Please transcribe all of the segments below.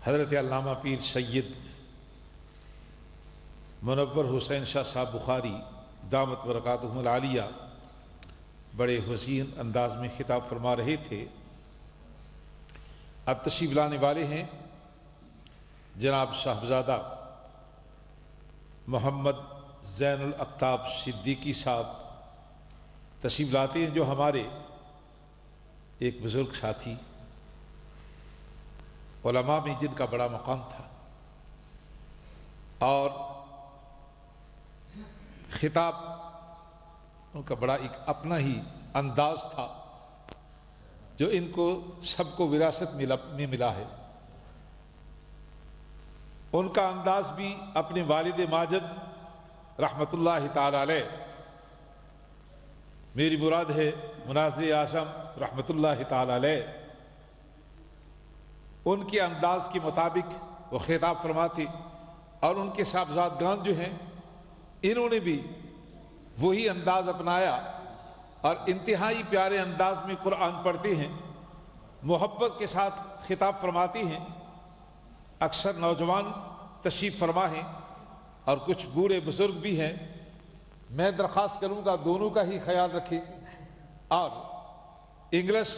حضرت علامہ پیر سید منور حسین شاہ صاحب بخاری دامت برکاتہم العالیہ بڑے حسین انداز میں خطاب فرما رہے تھے۔ اب تشریف لانے والے ہیں جناب صاحبزادہ محمد زین الاقطاب صدیقی صاحب تشریف لاتے ہیں، جو ہمارے ایک بزرگ ساتھی علماء میں جن کا بڑا مقام تھا، اور خطاب ان کا بڑا ایک اپنا ہی انداز تھا جو ان کو سب کو وراثت میں ملا ہے۔ ان کا انداز بھی اپنے والد ماجد رحمۃ اللہ تعالی علیہ، میری مراد ہے مناظر اعظم رحمۃ اللہ تعالی علیہ، ان کے انداز کے مطابق وہ خطاب فرماتے، اور ان کے صاحبزادگان جو ہیں انہوں نے بھی وہی انداز اپنایا اور انتہائی پیارے انداز میں قرآن پڑھتے ہیں، محبت کے ساتھ خطاب فرماتے ہیں۔ اکثر نوجوان تشریف فرما ہیں اور کچھ بوڑھے بزرگ بھی ہیں، میں درخواست کروں گا دونوں کا ہی خیال رکھیں، اور انگلش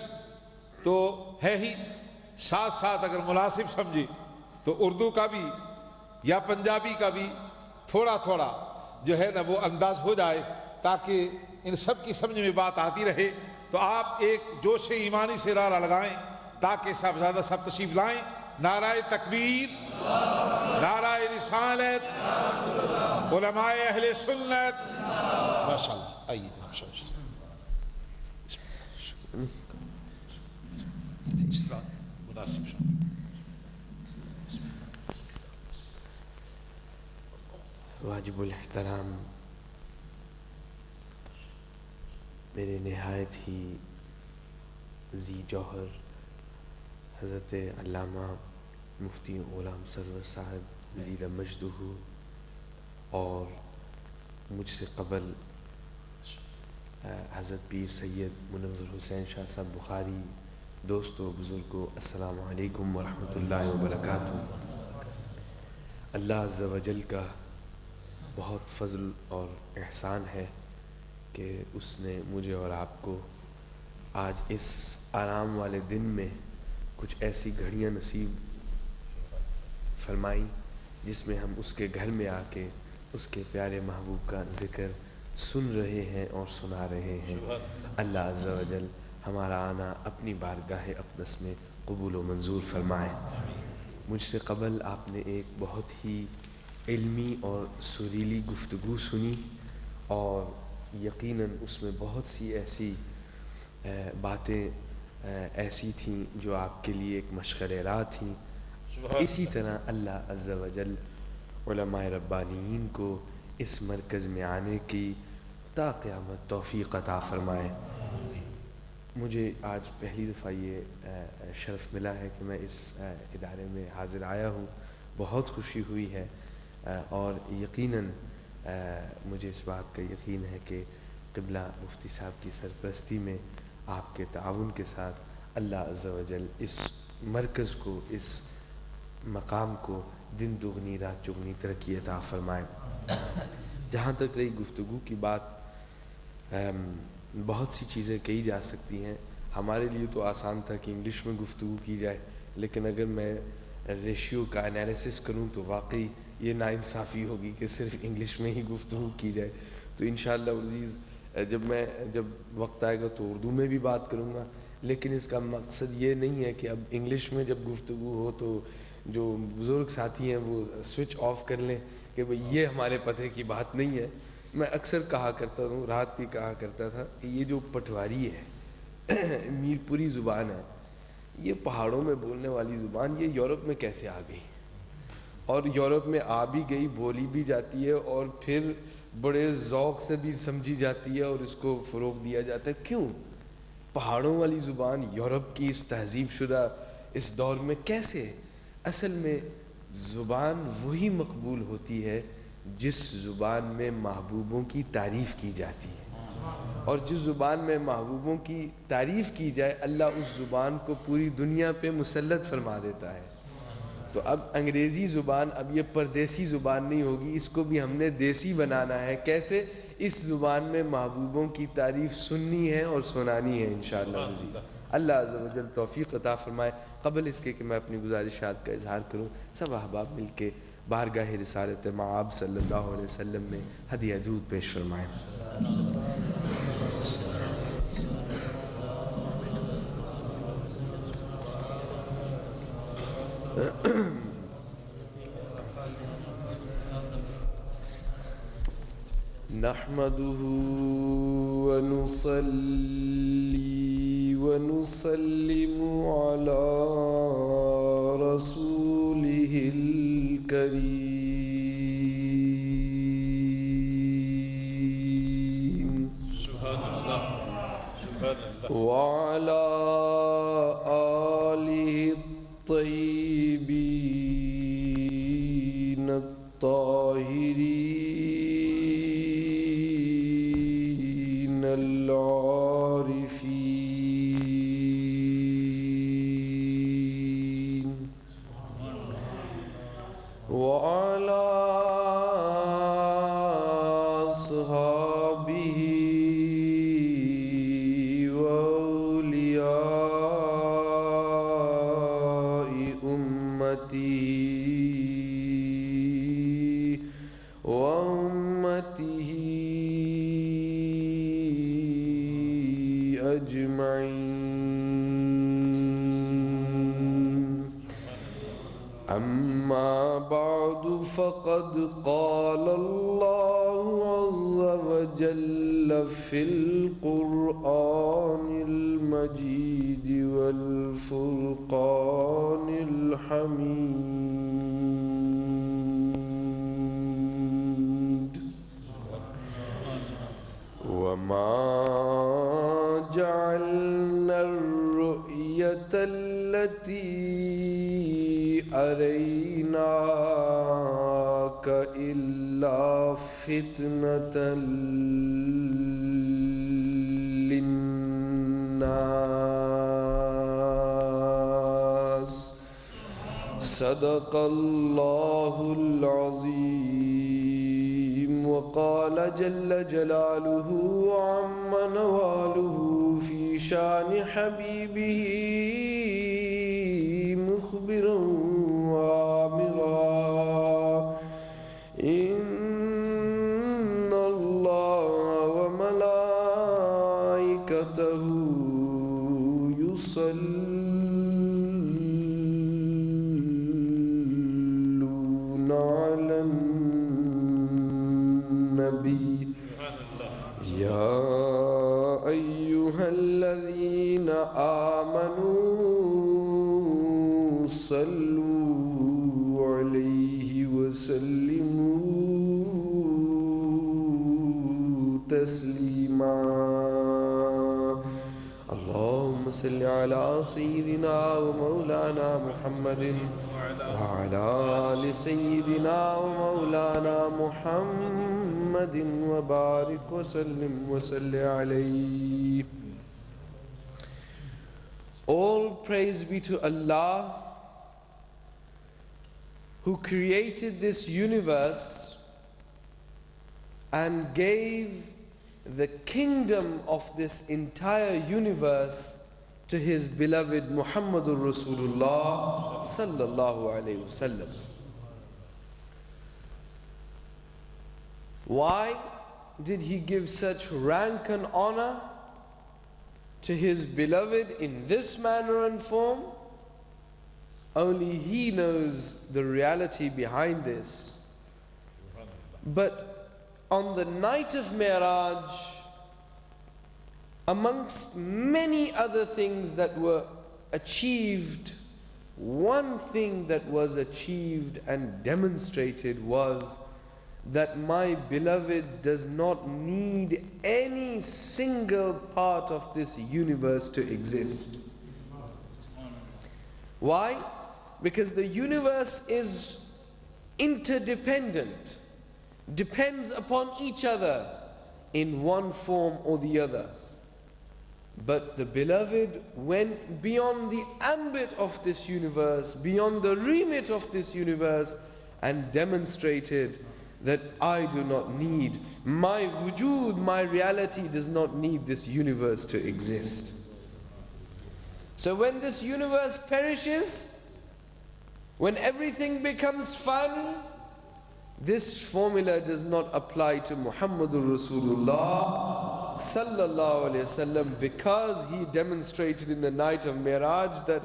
تو ہے ہی، ساتھ ساتھ اگر مناسب سمجھے تو اردو کا بھی یا پنجابی کا بھی تھوڑا تھوڑا جو ہے نا وہ انداز ہو جائے، تاکہ ان سب کی سمجھ میں بات آتی رہے۔ تو آپ ایک جوش ایمانی سے نعرہ لگائیں تاکہ صاحبزادہ سب تشریف لائیں۔ نعرہ تکبیر، نعرہ رسالت، علماء اہل سنت، ماشاءاللہ آئیے واجب الاحترام میرے نہایت ہی ذی جوہر حضرت علامہ مفتی غلام سرور صاحب زیرہ مجدہ، اور مجھ سے قبل حضرت پیر سید منور حسین شاہ صاحب بخاری، دوستو بزرگو، السلام علیکم ورحمۃ اللہ وبرکاتہ۔ اللہ عز و جل کا بہت فضل اور احسان ہے کہ اس نے مجھے اور آپ کو آج اس آرام والے دن میں کچھ ایسی گھڑیاں نصیب فرمائی جس میں ہم اس کے گھر میں آ کے اس کے پیارے محبوب کا ذکر سن رہے ہیں اور سنا رہے ہیں۔ اللہ عز و جل ہمارا آنا اپنی بارگاہ اقدس میں قبول و منظور فرمائے۔ مجھ سے قبل آپ نے ایک بہت ہی علمی اور سریلی گفتگو سنی، اور یقیناً اس میں بہت سی ایسی باتیں ایسی تھیں جو آپ کے لیے ایک مشغلِ راہ تھیں۔ اسی طرح اللہ عز و جل علماء ربانیین کو اس مرکز میں آنے کی تا قیامت توفیق عطا فرمائے۔ مجھے آج پہلی دفعہ یہ شرف ملا ہے کہ میں اس ادارے میں حاضر آیا ہوں، بہت خوشی ہوئی ہے، اور یقیناً مجھے اس بات کا یقین ہے کہ قبلہ مفتی صاحب کی سرپرستی میں آپ کے تعاون کے ساتھ اللہ عز و جل اس مرکز کو، اس مقام کو دن دگنی رات چگنی ترقی عطا فرمائے۔ جہاں تک رہی گفتگو کی بات، بہت سی چیزیں کہی جا سکتی ہیں۔ ہمارے لیے تو آسان تھا کہ انگلش میں گفتگو کی جائے، لیکن اگر میں ریشیو کا انالیسس کروں تو واقعی یہ ناانصافی ہوگی کہ صرف انگلش میں ہی گفتگو کی جائے۔ تو انشاءاللہ عزیز جب وقت آئے گا تو اردو میں بھی بات کروں گا، لیکن اس کا مقصد یہ نہیں ہے کہ اب انگلش میں جب گفتگو ہو تو جو بزرگ ساتھی ہیں وہ سوئچ آف کر لیں کہ بھئی یہ ہمارے پتہ کی بات نہیں ہے۔ میں اکثر کہا کرتا ہوں، رات بھی کہا کرتا تھا کہ یہ جو پٹواری ہے، میر پوری زبان ہے، یہ پہاڑوں میں بولنے والی زبان، یہ یورپ میں کیسے آ گئی؟ اور یورپ میں آ بھی گئی، بولی بھی جاتی ہے، اور پھر بڑے ذوق سے بھی سمجھی جاتی ہے، اور اس کو فروغ دیا جاتا ہے۔ کیوں؟ پہاڑوں والی زبان یورپ کی اس تہذیب شدہ اس دور میں کیسے؟ اصل میں زبان وہی مقبول ہوتی ہے جس زبان میں محبوبوں کی تعریف کی جاتی ہے، اور جس زبان میں محبوبوں کی تعریف کی جائے اللہ اس زبان کو پوری دنیا پہ مسلط فرما دیتا ہے۔ تو اب انگریزی زبان اب یہ پردیسی زبان نہیں ہوگی، اس کو بھی ہم نے دیسی بنانا ہے. کیسے؟ اس زبان میں محبوبوں کی تعریف سننی ہے اور سنانی ہے انشاءاللہ عزیز. اللہ عز و جل توفیق عطا فرمائے. قبل اس کے کہ میں اپنی گزارشات کا اظہار کروں، سب احباب مل کے بارگاہ رسالت مآب صلی اللہ علیہ وسلم میں ہدیہ درود پیش فرمائیں. نحمده ونصلي ونسلم على رسوله الكريم وعلى آله الطيبين الطاهرين العارفين وعلى أصحابه وأولياء أمته وأمته أجمعين. أما بعد فقد قال الله عز وجل في القرآن المجيد والفرقان الحميد: وما جعلنا الرؤية التي أريناك إلا فتنة للناس. صدق الله العظيم. وقال جل جلاله عم نواله في شان حبيبه مخبرا وآمرا: إن الله وملائكته يصلون على النبي يا أيها الذين آمنوا صلوا عليه وسلموا تسليما. اللهم صل على سيدنا ومولانا محمد وعلى آل سيدنا ومولانا محمد وبارك وسلم وصل عليه. All praise be to Allah, who created this universe and gave the kingdom of this entire universe to his beloved Muhammadur Rasulullah sallallahu alayhi wasallam. Why did he give such rank and honor to his beloved in this manner and form? Only he knows the reality behind this. But on the night of Mi'raj, amongst many other things that were achieved, one thing that was achieved and demonstrated was that my beloved does not need any single part of this universe to exist. Why? Because the universe is interdependent, depends upon each other in one form or the other. But the beloved went beyond the ambit of this universe, beyond the remit of this universe, and demonstrated that I do not need, my wujud, my reality does not need this universe to exist. So when this universe perishes, when everything becomes fani, this formula does not apply to Muhammadur Rasulullah sallallahu alayhi wasallam, because he demonstrated in the night of Miraj that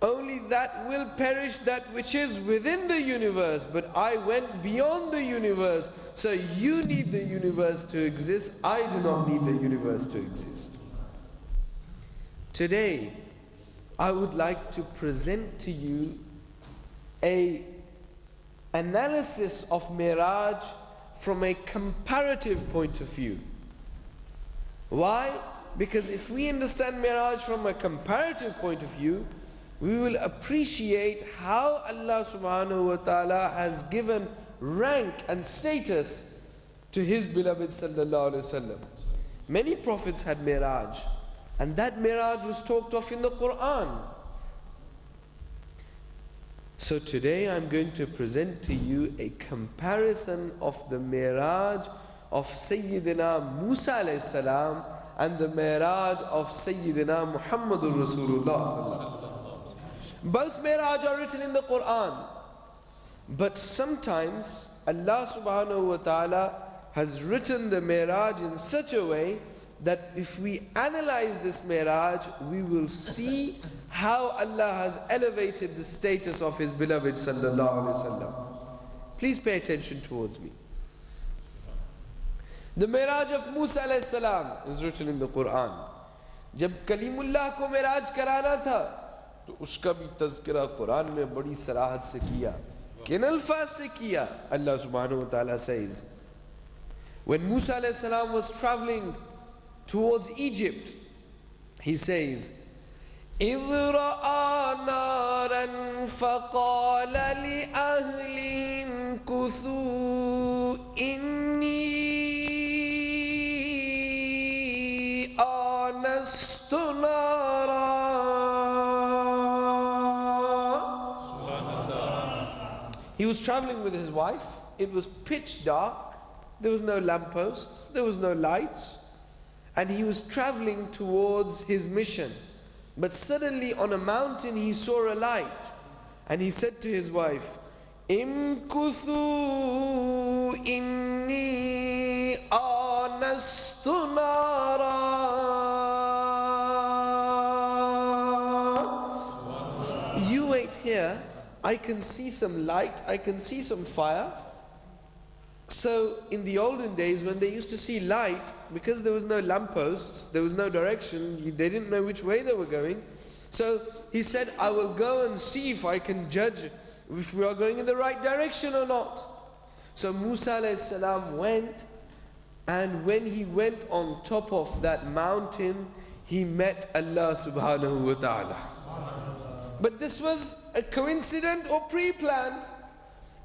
only that will perish that which is within the universe, but I went beyond the universe. So you need the universe to exist, I do not need the universe to exist. Today I would like to present to you a analysis of Miraj from a comparative point of view. Why? Because if we understand Miraj from a comparative point of view, we will appreciate how Allah subhanahu wa ta'ala has given rank and status to His beloved sallallahu alayhi wa sallam. Many prophets had Miraj, and that Miraj was talked of in the Quran. So today I'm going to present to you a comparison of the Miraj of Sayyidina Musa alayhi salam and the Miraj of Sayyidina Muhammadur Rasulullah sallallahu alaihi wasallam. Both Miraj are written in the Quran, but sometimes Allah subhanahu wa ta'ala has written the Miraj in such a way that if we analyze this Miraj, we will see how Allah has elevated the status of His beloved sallallahu alaihi wasallam. Please pay attention towards me. The Miraj of Musa alayhi salam is written in the Quran. Jab Kalimullah ko Miraj karana tha, تو اس کا بھی تذکرہ قرآن میں بڑی صراحت سے کیا. کن الفاظ سے کیا؟ اللہ سبحانہ wa ta'ala says, when Musa alayhi salam was traveling towards Egypt, he says, إِذْ رَأَى نَارًا فَقَالَ لِأَهْلِهِمْ كُثُوا إِنِّي آنَسْتُ نَارًا. He was traveling with his wife. It was pitch dark. There was no lampposts. There was no lights. And he was traveling towards his mission. But suddenly on a mountain he saw a light. And he said to his wife, Imkuthu inni anastu nara. You wait here. I can see some light, I can see some fire. So in the olden days when they used to see light, because there was no lampposts, there was no direction, they didn't know which way they were going. So he said, I will go and see if I can judge if we are going in the right direction or not. So Musa alayhi salam went, and when he went on top of that mountain, he met Allah subhanahu wa ta'ala. But this was a coincidence or pre-planned.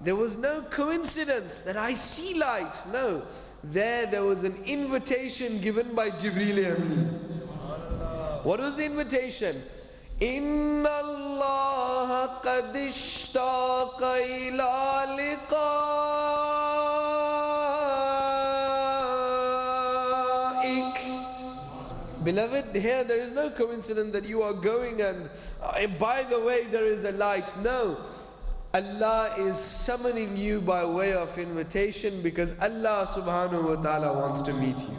there was no coincidence that I see light. No, there was an invitation given by Jibreel Amin. What was the invitation? إِنَّ اللَّهَ قَدْ اشْتَاقَ إِلَىٰ لِقَائِكَ. Beloved, here there is no coincidence that you are going and by the way there is a light. No, Allah is summoning you by way of invitation because Allah subhanahu wa ta'ala wants to meet you.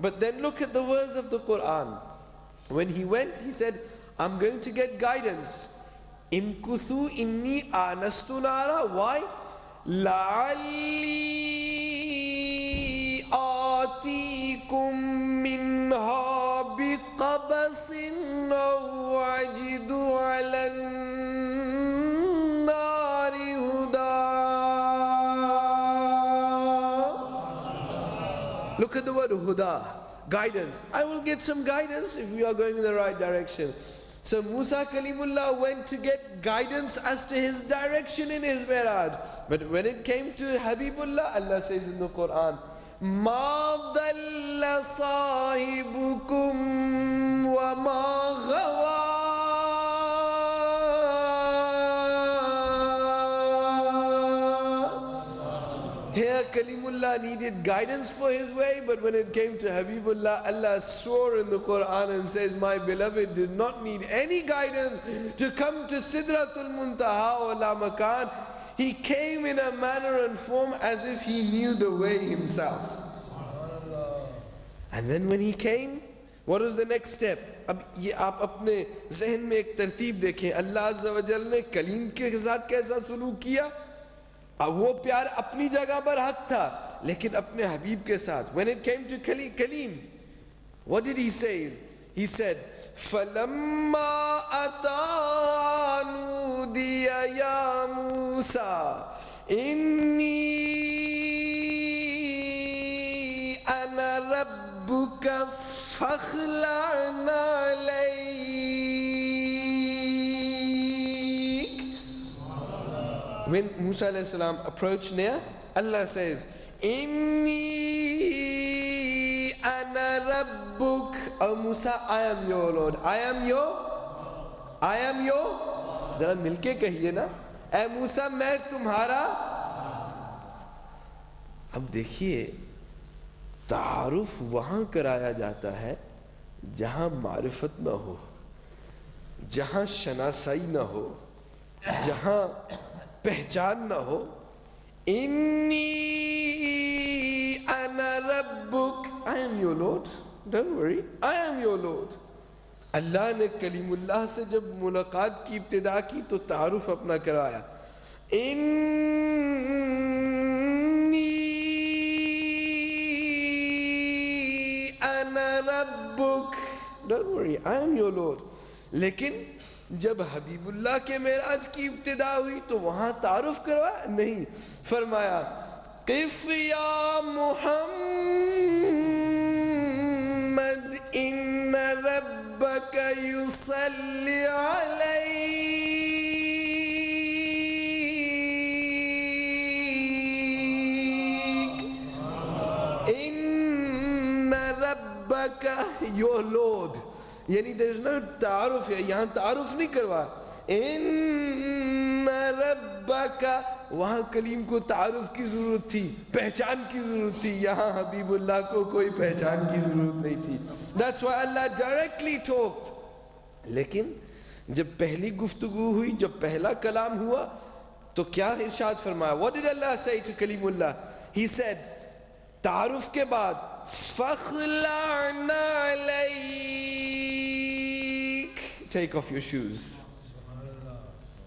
But then look at the words of the Quran. When he went, he said, I'm going to get guidance. Imkuthu inni anastu nara. Why? La'alli atikum minha biqabasin aw ajidu ala nari huda. the word huda, guidance. I will get some guidance if we are going in the right direction. So Musa Kalimullah went to get guidance as to his direction in his Miraj. But when it came to Habibullah, Allah says in the Quran, مَا ضَلَّ صَاحِبُكُمْ وَمَا غَوَى. Here Kalimullah needed guidance for his way, but when it came to Habibullah, Allah swore in the Quran and says, my beloved did not need any guidance to come to Sidratul Muntaha or La Makan. He came in a manner and form as if he knew the way himself. And then when he came, what was the next step? اب یہ آپ اپنے ذہن میں ایک ترتیب دیکھیں. اللہ عز و جل نے کلیم کے ساتھ کیسا سلوک کیا. اب وہ پیار اپنی جگہ پر حق تھا, لیکن اپنے حبیب کے ساتھ. When it came to Kalim, what did he say? He said, فَلَمَّا أَتَى نُودِيَ يَا مُوسَى إِنِّي أَنَا رَبُّكَ فَاخْلَعْ نَعْلَيْكَ. When Musa alayhi salam approached near, Allah says, Inni ana rabbuk. Oh Musa, I am your Lord. I am your. ذرا مل کے کہیے نا, اے موسیٰ میں تمہارا. اب دیکھیے, تعارف وہاں کرایا جاتا ہے جہاں معرفت نہ ہو, جہاں شناسائی نہ ہو, جہاں پہچان نہ ہو. انی انا ربک, I am your Lord, don't worry, I am your Lord. اللہ نے کلیم اللہ سے جب ملاقات کی ابتدا کی تو تعارف اپنا کرایا. انی انا ربک, don't worry, I am your Lord. لیکن جب حبیب اللہ کے معراج کی ابتدا ہوئی تو وہاں تعارف کروایا نہیں, فرمایا قف یا محمد ان ربک یصلی علیک. ان ربک, your Lord. یعنی there is no تعارف ہے, یہاں تعارف نہیں کروا. ان ربک, وہاں کلیم کو تعارف کی ضرورت تھی, پہچان کی ضرورت تھی. یہاں حبیب اللہ کو کوئی پہچان کی ضرورت نہیں تھی. That's why Allah directly talked. لیکن جب پہلی گفتگو ہوئی, جب پہلا کلام ہوا, تو کیا ارشاد فرمایا؟ What did Allah say to claim Allah? He said, تعارف کے بعد فَخْلَعْ نَعْلَيْكَ, take off your shoes.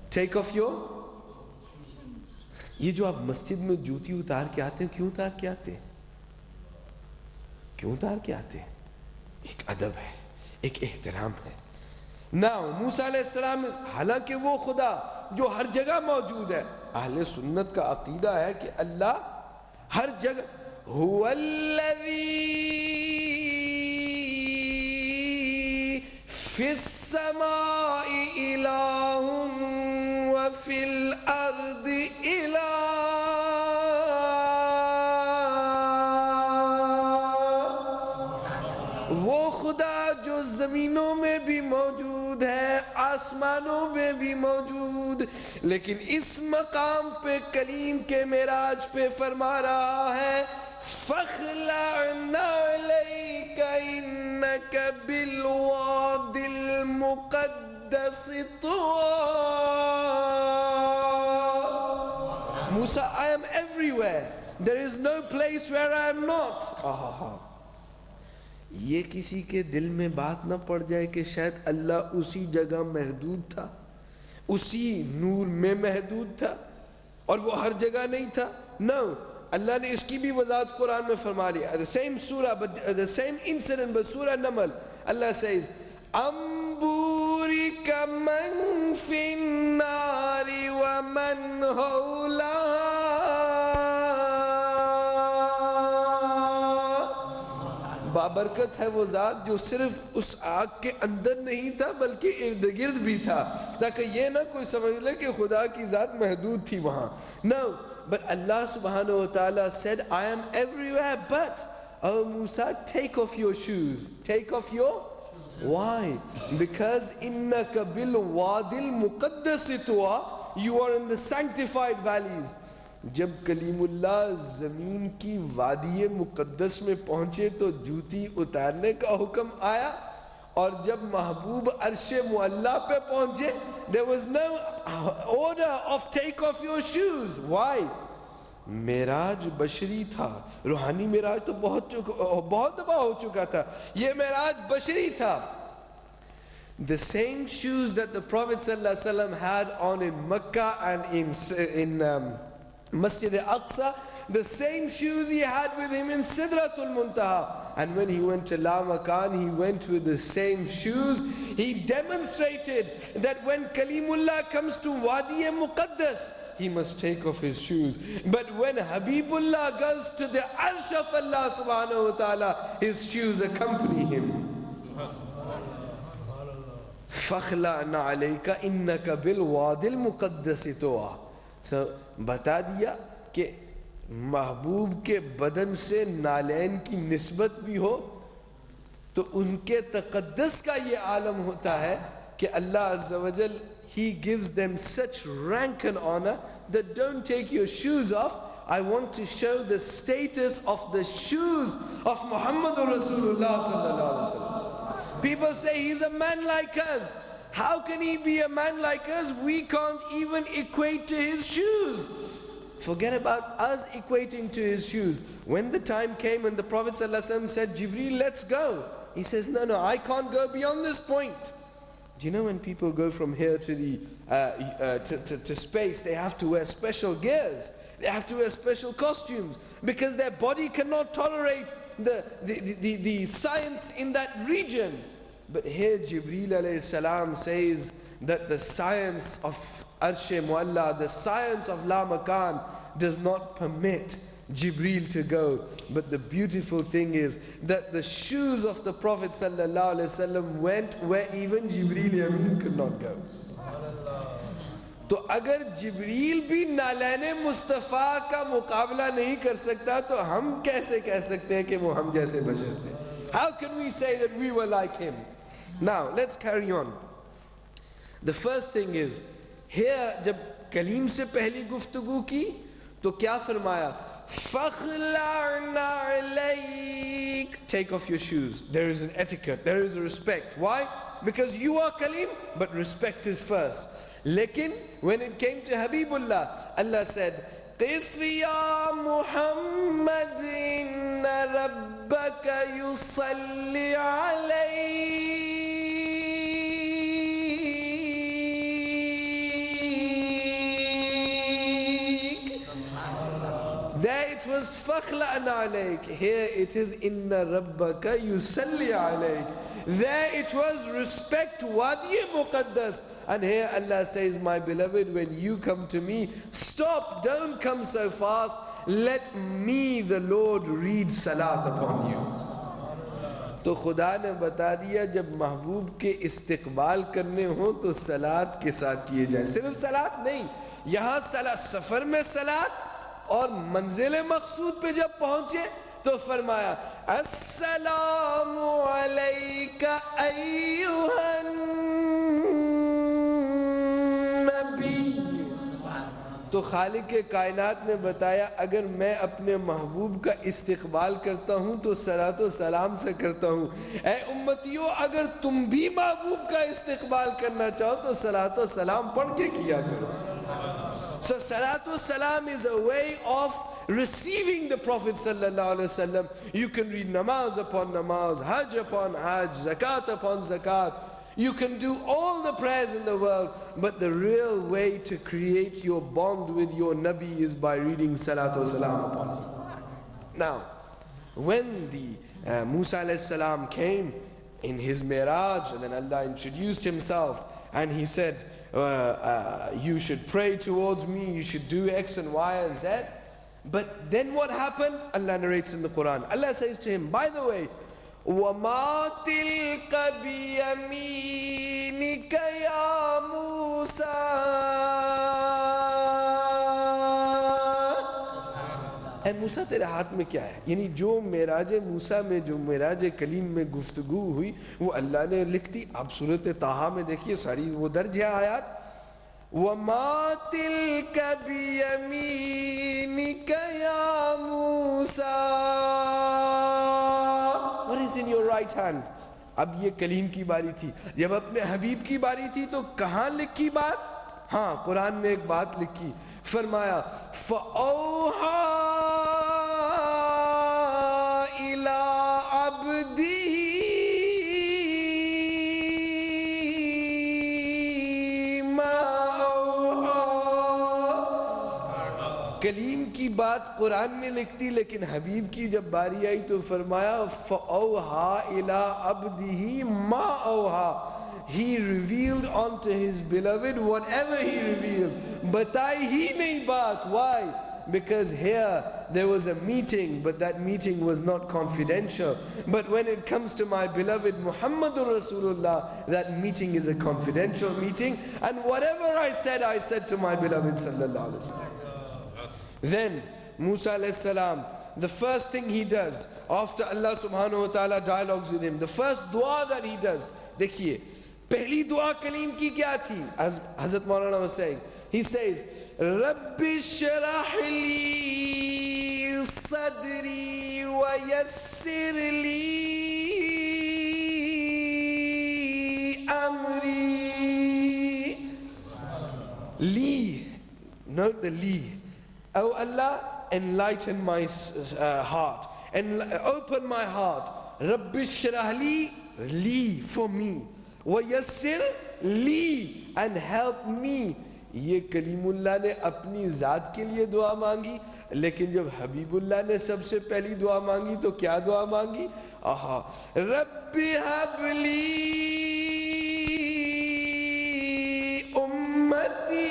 Take off your. یہ جو آپ مسجد میں جوتی اتار کے آتے ہیں, کیوں اتار کے آتے ہیں؟ کیوں اتار کے آتے ہیں؟ ایک ادب ہے, ایک احترام ہے. Now موسیٰ علیہ السلام, حالانکہ وہ خدا جو ہر جگہ موجود ہے, اہل سنت کا عقیدہ ہے کہ اللہ ہر جگہ. هو الذي في السماء إله وفي الأرض إله. وہ خدا جو زمینوں میں بھی موجود ہے, آسمانوں میں بھی موجود, لیکن اس مقام پہ کلیم کے معراج پہ فرما رہا ہے فَخْلَعْ نَعْلَيْكَ إِنَّكَ بِالْوَادِ الْمُقَدَّسِ طُوًى. Musa, I am everywhere. There is no place where I am not. یہ کسی کے دل میں بات نہ پڑ جائے کہ شاید اللہ اسی جگہ محدود تھا, اسی نور میں محدود تھا, اور وہ ہر جگہ نہیں تھا. No, اللہ نے اس کی بھی وضاحت قرآن میں فرما لیا. The same surah, but the same incident, but Surah Namal, Allah says, أَمْبُورِكَ مَنْ فِي النَّارِ وَمَنْ حَوْلَهَا. بابرکت ہے وہ ذات جو صرف اس آگ کے اندر نہیں تھا بلکہ ارد گرد بھی تھا, تاکہ یہ نہ کوئی سمجھ لے کہ خدا کی ذات محدود تھی وہاں. No, but Allah subhanahu wa ta'ala said, I am everywhere, but oh Musa, take off your shoes. Take off your... Why? Because innaka bil wadil muqaddasi tuwa, you are in the sanctified valleys. جب کلیم اللہ زمین کی وادی مقدس میں پہنچے تو جوتی اتارنے کا حکم آیا, اور جب محبوب عرش معلی پہ پہنچے there was no order of take off your shoes. Why? معراج بشری تھا, روحانی معراج تو بہت دفعہ ہو چکا تھا, یہ معراج بشری تھا. The same shoes that the Prophet ﷺ had on in Mecca and in Masjid al-Aqsa, the same shoes he had with him in Sidratul Muntaha. And when he went to La Makan, he went with the same shoes. He demonstrated that when Kalimullah comes to Wadi Muqaddas, he must take off his shoes. But when Habibullah goes to the Arsh of Allah subhanahu wa ta'ala, his shoes accompany him. فَخْلَعْنَا عَلَيْكَ إِنَّكَ بِالْوَادِ الْمُقَدَّسِ طُوَى. So بتا دیا کہ محبوب کے بدن سے نالین کی نسبت بھی ہو تو ان کے تقدس کا یہ عالم ہوتا ہے کہ اللہ عز و جل He gives them such rank and honor that don't take your shoes off. I want to show the status of the shoes of Muhammadur Rasulullah sallallahu alaihi wasallam. People say he's a man like us. How can he be a man like us? We can't even equate to his shoes. Forget about us equating to his shoes. When the time came and the Prophet ﷺ said, Jibreel, let's go. He says, no, I can't go beyond this point. Do you know when people go from here to the space, they have to wear special gears. They have to wear special costumes because their body cannot tolerate the science in that region. But here Jibreel alayhi salam says that the science of Arsh Mualla, the science of La Makan does not permit Jibreel to go. But the beautiful thing is that the shoes of the Prophet sallallahu alaihi wasallam went where even Jibreel Amin could not go. تو اگر جبریل بھی نالین مصطفیٰ کا مقابلہ نہیں کر سکتا تو ہم کیسے کہہ سکتے ہیں کہ وہ ہم جیسے بشر تھے؟ How can we say that we were like him? Now, let's carry on. The first thing is, here جب کلیم سے پہلی گفتگو کی تو کیا فرمایا؟ فَخْلَعْنَا عَلَيْكَ. Take off your shoes. There is an etiquette, there is a respect. Why? Because you are Kaleem, but respect is first. Lekin, when it came to Habibullah, Allah said, قِفْ يَا مُحَمَّدٍ إِنَّ رَبَّكَ يُصَلِّي عَلَيْكَ. There it was فَخْلَعْنَا عَلَيْكَ. Here it is إِنَّ رَبَّكَ يُصَلِّي عَلَيْكَ. There it was respect Wadi Muqaddas. And here Allah says, my beloved, when you come to me, stop, don't come so fast. Let me, the Lord, read salat upon you. تو خدا نے بتا دیا جب محبوب کے استقبال کرنے ہوں تو صلات کے ساتھ کیے جائیں. صرف صلات نہیں, یہاں سفر میں صلات, اور منزل مقصود پہ جب پہنچے تو فرمایا السلام علیکہ ایہا النبی. تو خالق کائنات نے بتایا اگر میں اپنے محبوب کا استقبال کرتا ہوں تو صلاۃ و سلام سے کرتا ہوں. اے امتیوں, اگر تم بھی محبوب کا استقبال کرنا چاہو تو صلاۃ و سلام پڑھ کے کیا کرو. So Salatul Salam is a way of receiving the Prophet sallallahu alaihi wasallam. You can read namaz upon namaz, hajj upon hajj, zakat upon zakat. You can do all the prayers in the world, but the real way to create your bond with your Nabi is by reading Salatul Salam upon him. Now, when the Musa alayhi salam came in his Miraj, and then Allah introduced himself, and he said, you should pray towards me, you should do X and Y and Z. But then what happened? Allah narrates in the Quran. Allah says to him, by the way, وما تلك بيمينك يا موسى. اے موسیٰ تیرے ہاتھ میں کیا ہے؟ یعنی جو معراج موسیٰ میں، جو معراج کلیم میں گفتگو ہوئی وہ اللہ نے لکھ دی. آپ سورۃ طٰہٰ میں دیکھیے ساری وہ درج ہے آیات. وَمَا تِلْكَ بِيَمِينِكَ يَا مُوسَىٰ. What is in your right hand? اب یہ کلیم کی باری تھی. جب اپنے حبیب کی باری تھی تو کہاں لکھی بات؟ ہاں قرآن میں ایک بات لکھی، فرمایا فَأَوْحَىٰ إِلَىٰ عَبْدِهِ مَا أَوْحَىٰ. کلیم کی بات قرآن میں لکھتی، لیکن حبیب کی جب باری آئی تو فرمایا فَأَوْحَىٰ إِلَىٰ عَبْدِهِ مَا أَوْحَىٰ. He revealed unto his beloved whatever he revealed. بتائی ہی نہیں بات. Why? Because here there was a meeting, but that meeting was not confidential. But when it comes to my beloved Muhammadur Rasulullah, that meeting is a confidential meeting. And whatever I said to my beloved sallallahu alaihi wasallam. Then Musa alayhi salam, the first thing he does after Allah subhanahu wa ta'ala dialogues with him, the first dua that he does, دیکھیے پہلی دعا کلیم کی کیا تھی؟ حضرت مولانا was saying, he says رب اشرح لي صدري ويسر لي أمري. Li, note the li. Oh Allah, enlighten my heart and open my heart. رب اشرح لي, li for me, وَيَسِّرْ لِي and help me. یہ کلیم اللہ نے اپنی ذات کے لیے دعا مانگی، لیکن جب حبیب اللہ نے سب سے پہلی دعا مانگی تو کیا دعا مانگی؟ رب هب لي امتی.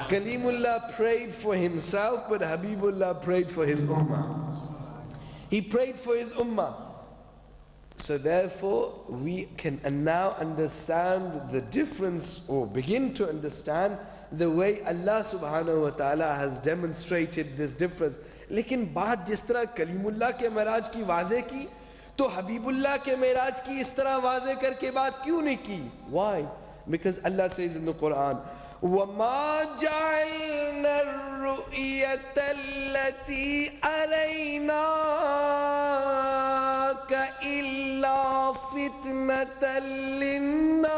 Kalim Allah prayed for himself, but Habibullah prayed for his ummah. He prayed for his ummah. So therefore we can now understand the difference, or begin to understand the way Allah subhanahu wa ta'ala has demonstrated this difference. لیکن بات جس طرح کلیم اللہ کے معراج کی واضح کی تو حبیب اللہ کے معراج کی اس طرح واضح کر کے بات کیوں نہیں کی؟ Why? Because Allah says in the Quran, وَمَا جَعَلْنَا الرُّؤْيَةَ الَّتِي أَرَيْنَاكَ إِلَّا فِتْنَةً لِلنَّاسِ.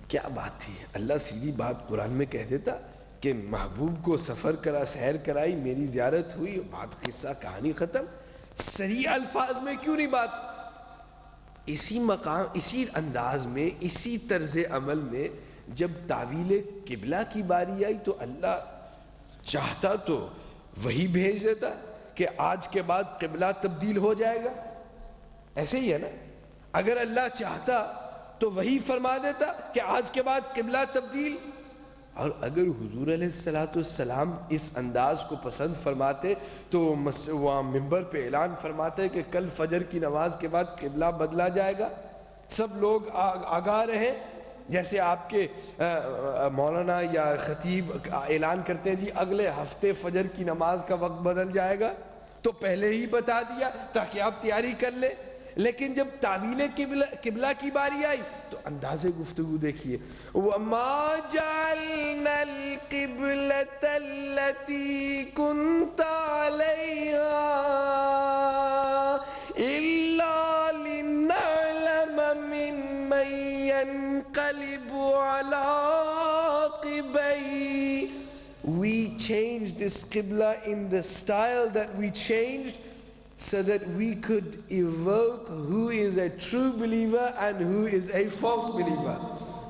کیا بات تھی؟ اللہ سیدھی بات قرآن میں کہہ دیتا کہ محبوب کو سفر کرا، سیر کرائی، میری زیارت ہوئی، بات قصہ کہانی ختم. صریح الفاظ میں کیوں نہیں بات؟ اسی مقام، اسی انداز میں، اسی طرز عمل میں جب تعویل قبلہ کی باری آئی تو اللہ چاہتا تو وہی بھیج دیتا کہ آج کے بعد قبلہ تبدیل ہو جائے گا. ایسے ہی ہے نا؟ اگر اللہ چاہتا تو وہی فرما دیتا کہ آج کے بعد قبلہ تبدیل. اور اگر حضور علیہ السلام اس انداز کو پسند فرماتے تو وہاں ممبر پہ اعلان فرماتے کہ کل فجر کی نماز کے بعد قبلہ بدلا جائے گا، سب لوگ آگاہ رہیں. جیسے آپ کے مولانا یا خطیب اعلان کرتے ہیں جی اگلے ہفتے فجر کی نماز کا وقت بدل جائے گا، تو پہلے ہی بتا دیا تاکہ آپ تیاری کر لیں. لیکن جب تعویل قبلہ کی باری آئی تو انداز گفتگو دیکھیے. وَمَا جَعَلْنَا الْقِبْلَةَ الَّتِي كُنْتَ عَلَيْهَا إِلَّا لِنَعْلَمَ مِمَّن يَنْقَلِبُ عَلَىٰ عَقِبَيْهِ. We changed this qibla in the style that we changed so that we could evoke who is a true believer and who is a false believer.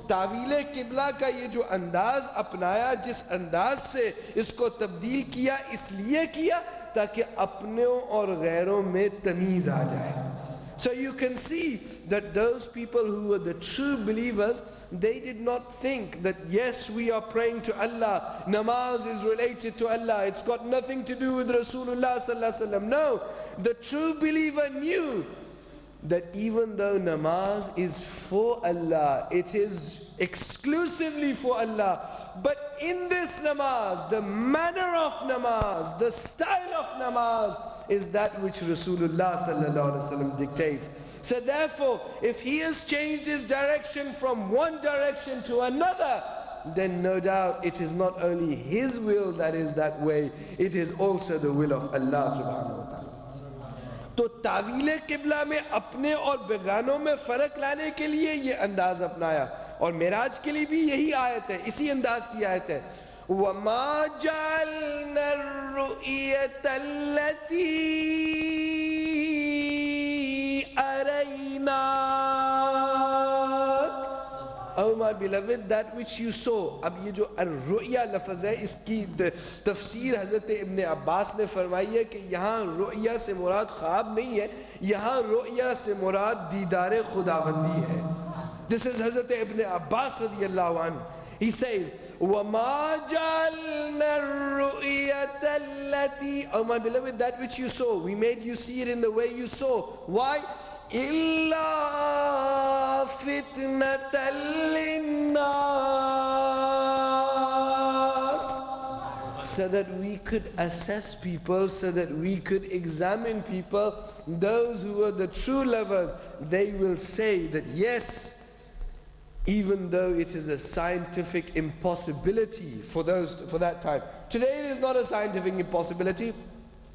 تعویل قبلہ کا یہ جو انداز اپنایا، جس انداز سے اس کو تبدیل کیا، اس لیے کیا تاکہ اپنوں اور غیروں میں تمیز آ جائے. So you can see that those people who were the true believers, they did not think that yes, we are praying to Allah, namaz is related to Allah, it's got nothing to do with Rasulullah sallallahu alaihi wasallam. No, the true believer knew that even though namaz is for Allah, it is exclusively for Allah, but in this namaz, the manner of namaz, the style of namaz is that which Rasulullah sallallahu alaihi wasallam dictates. So therefore, if he has changed his direction from one direction to another, then no doubt it is not only his will that is that way, it is also the will of Allah subhanahu wa ta'ala. تو تعویل قبلہ میں اپنے اور بیگانوں میں فرق لانے کے لیے یہ انداز اپنایا, اور معراج کے لیے بھی یہی آیت ہے, اسی انداز کی آیت ہے. وَمَا جَعَلْنَا الرُّؤْيَةَ الَّتِي أَرَيْنَاكَ. Oh my beloved, that which you saw. اب یہ جو الرؤیا لفظ ہے, اس کی تفسیر حضرت ابن عباس نے فرمائی ہے کہ یہاں رؤیا سے مراد خواب نہیں ہے, یہاں رؤیا سے مراد دیدار خداوندی ہے. This is حضرت ابن عباس رضی اللہ عنہ. He says, وَمَا جَعَلْنَا الرُّؤْيَةَ الَّتِي. Oh my beloved, that which you saw, we made you see it in the way you saw. Why? إِلَّا فِتْنَةً لِلنَّاسِ, so that we could assess people, so that we could examine people. Those who are the true lovers, they will say that yes, even though it is a scientific impossibility for that time. Today it is not a scientific impossibility.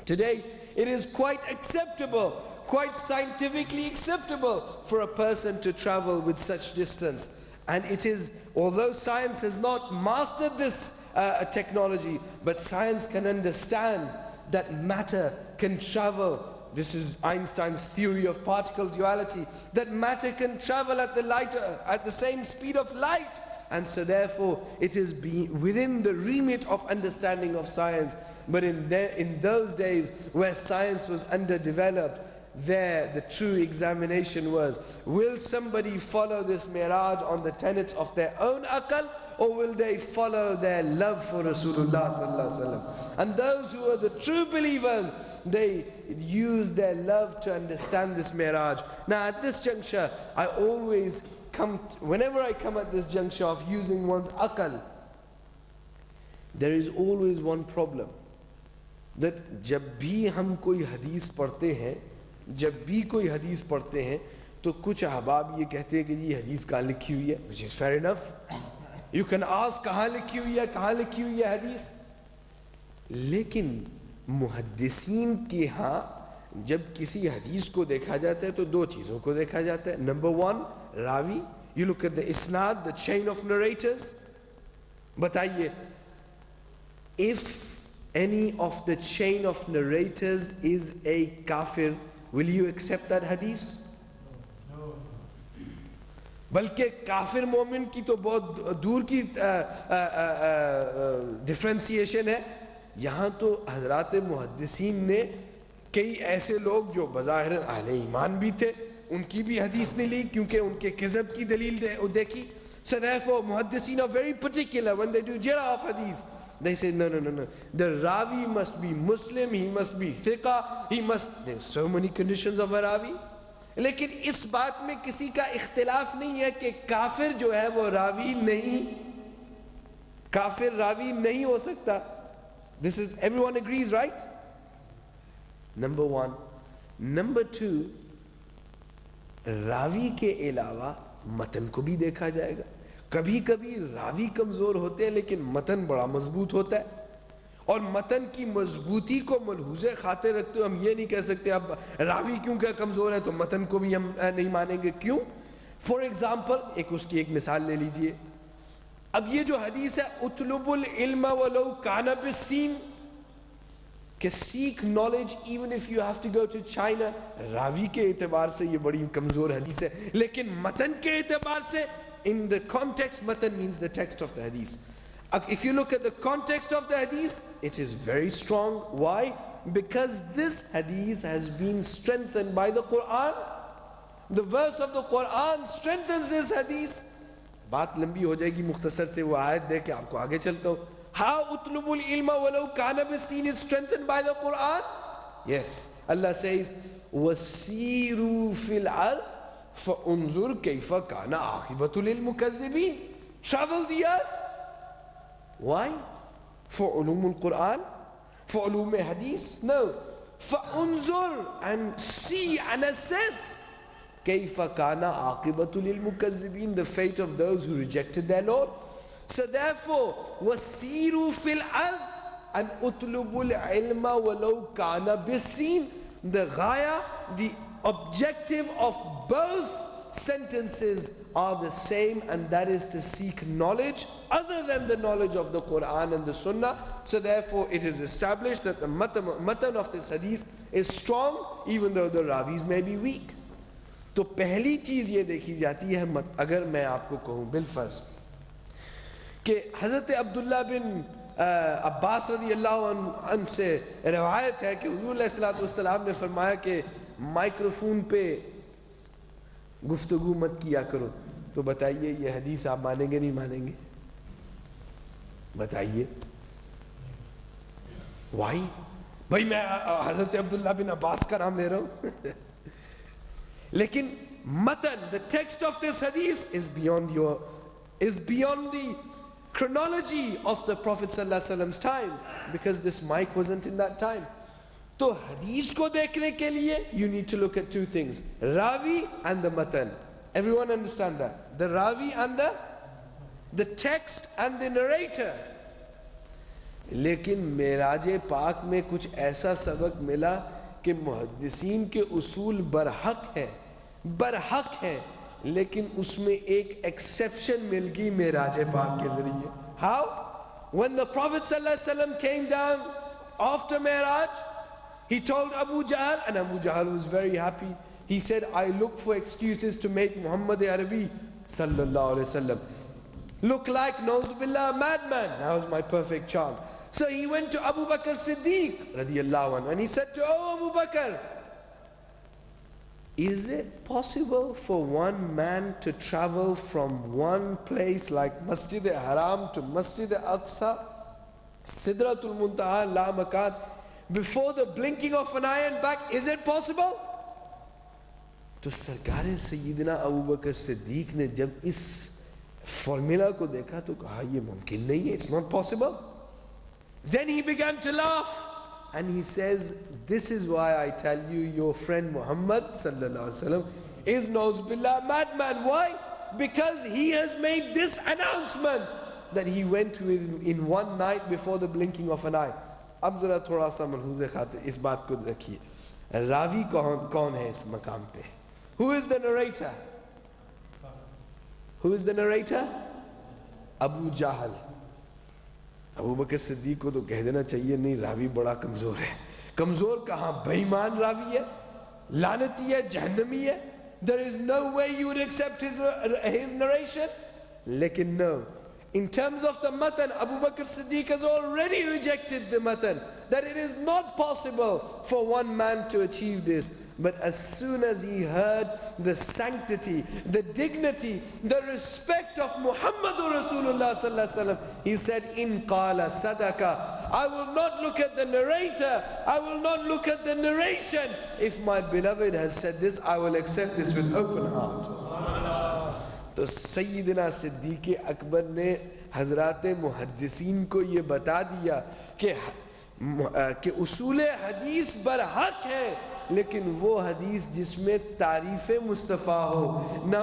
Today it is quite acceptable, quite scientifically acceptable for a person to travel with such distance. And it is, although science has not mastered this technology, but science can understand that matter can travel. This is Einstein's theory of particle duality, that matter can travel at the same speed of light. And so therefore it is within the remit of understanding of science. But in those days where science was underdeveloped, there the true examination was, will somebody follow this Miraj on the tenets of their own aql, or will they follow their love for Rasulullah sallallahu alaihi wasallam? And those who are the true believers, they use their love to understand this Miraj. Now at this juncture, I always whenever I come at this juncture of using one's aql, there is always one problem, that jab bhi hum koi hadith padhte hain, جب بھی کوئی حدیث پڑھتے ہیں تو کچھ احباب یہ کہتے ہیں کہ یہ حدیث کہاں لکھی ہوئی ہے, which is fair enough. You can ask کہاں لکھی ہوئی ہے, کہاں لکھی ہوئی ہے حدیث. لیکن محدثین کے ہاں جب کسی حدیث کو دیکھا جاتا ہے تو دو چیزوں کو دیکھا جاتا ہے. Number one, Ravi. You look at the isnad, the chain of narrators. بتائیے, if any of the chain of narrators is a kafir, will you accept that hadith? No. بلکہ کافر مومن کی تو بہت دور کی ڈفرینسیشن ہے. یہاں تو حضرات محدثین نے کئی ایسے لوگ جو بظاہر اہل ایمان بھی تھے, ان کی بھی حدیث نہیں لی کیونکہ ان کے کذب کی دلیل دیکھی. So therefore muhaddisین are very particular when they do jarh of hadith. They say no, the rawi must be Muslim, he must be thiqa, he must, there are so many conditions of a rawi. لیکن اس بات میں کسی کا اختلاف نہیں ہے کہ کافر جو ہے وہ راوی نہیں, کافر راوی نہیں ہو سکتا. This is, everyone agrees, right? Number one. Number two, راوی کے علاوہ متن کو بھی دیکھا جائے گا. کبھی کبھی راوی کمزور ہوتے ہیں لیکن متن بڑا مضبوط ہوتا ہے, اور متن کی مضبوطی کو ملحوظ خاطر رکھتے ہوئے ہم یہ نہیں کہہ سکتے اب راوی کیونکہ کمزور ہے تو متن کو بھی ہم نہیں مانیں گے. کیوں؟ فار ایگزامپل اس کی ایک مثال لے لیجئے. اب یہ جو حدیث ہے اطلب العلم ولو کان بالصین, کہ seek knowledge even if you have to go to China, راوی کے اعتبار سے یہ بڑی کمزور حدیث ہے, لیکن متن کے اعتبار سے in the context, matan means the text of the hadith. If you look at the context of the hadith, it is very strong. Why? Because this hadith has been strengthened by the Quran The verse of the Quran strengthens this hadith. بات لمبی ہو جائے گی, مختصر سے وہ آیت دے کے آپ کو آگے چلتا ہوں. How اطلب العلم ولو كان بالسين is strengthened by the Quran? Yes. Allah says, وَسِيرُوا فِي الْأَرْضِ فَانظُرْ كَيْفَ كَانَ عَاقِبَةُ لِلْمُكَذِّبِينَ. Travel the earth. Why? For ulum al-Quran? For ulum hadith? No. فَانظُرْ and see and assess كَيْفَ كَانَ عَاقِبَةُ لِلْمُكَذِّبِينَ, the fate of those who rejected their Lord. So therefore, وَسِيرُوا فِي الْأَرْضِ and اُطْلُبُ الْعِلْمَ وَلَوْ كَانَ بِالسِّينَ. The ghaya, the objective of both sentences are the same, and that is to seek knowledge other than the knowledge of the Quran and the Sunnah. So therefore it is established that the matan of this hadith is strong even though the ravis may be weak. تو پہلی چیز یہ دیکھی جاتی ہے, اگر میں آپ کو کہوں بالفرض کہ حضرت عبداللہ بن عباس رضی اللہ عنہ سے روایت ہے کہ حضور علیہ السلام نے فرمایا کہ مائکروفون پہ گفتگو مت کیا کرو. تو بتائیے یہ حدیث آپ مانیں گے نہیں مانیں گے؟ بتائیے. وائی بھائی میں حضرت عبداللہ بن عباس کا نام لے رہا ہوں. لیکن متن, the text of this hadith is beyond the chronology of the Prophet ﷺ's time, because this mic wasn't in that time. تو حدیث کو دیکھنے کے لیے you need to look at two things, ravi and the matan. Everyone understand that? The ravi and the text and the narrator. لیکن معراج پاک میں کچھ ایسا سبق ملا کہ محدثین کے اصول برحق ہے, لیکن اس میں ایک ایکسیپشن مل گئی معراج پاک کے ذریعے. How? When the Prophet ﷺ came down after Mi'raj, he told Abu Jahl, and Abu Jahl was very happy. He said, I look for excuses to make Muhammad Arabi sallallahu alayhi wasallam look like, Nauzubillah, a madman. Now's my perfect chance. So he went to Abu Bakr Siddiq radiyallahu anhu and he said to, oh Abu Bakr, is it possible for one man to travel from one place like Masjid al-Haram to Masjid al-Aqsa, Sidratul Muntaha, La Makan, before the blinking of an eye and back? Is it possible? تو سرکار سیدنا ابو بکر صدیق نے جب اس formula کو دیکھا تو کہا یہ ممکن نہیں ہے, it's not possible. Then he began to laugh and he says, this is why I tell you your friend Muhammad sallallahu alaihi wasallam is Nauzubillah madman. Why? Because he has made this announcement that he went with in one night before the blinking of an eye. اب ذرا تھوڑا سا ملحوظ خاطر اس بات کو رکھیے, راوی کون ہے اس مقام پہ؟ Who is the narrator? Who is the narrator? ابو جہل. ابو بکر صدیق کو تو کہہ دینا چاہیے نہیں, راوی بڑا کمزور ہے. کمزور کہاں, بےایمان راوی ہے, لعنتی ہے, جہنمی ہے. There is no way you would accept his narration. لیکن no, in terms of the matan, Abu Bakr Siddiq has already rejected the matan, that it is not possible for one man to achieve this. But as soon as he heard the sanctity, the dignity, the respect of Muhammadur Rasulullah sallallahu alaihi wasallam, he said, in qala sadaka, I will not look at the narrator, I will not look at the narration. If my beloved has said this, I will accept this with open heart. تو سیدنا صدیق اکبر نے حضرات محدثین کو یہ بتا دیا کہ اصول حدیث برحق ہے, لیکن وہ حدیث جس میں تعریف مصطفیٰ ہو, نہ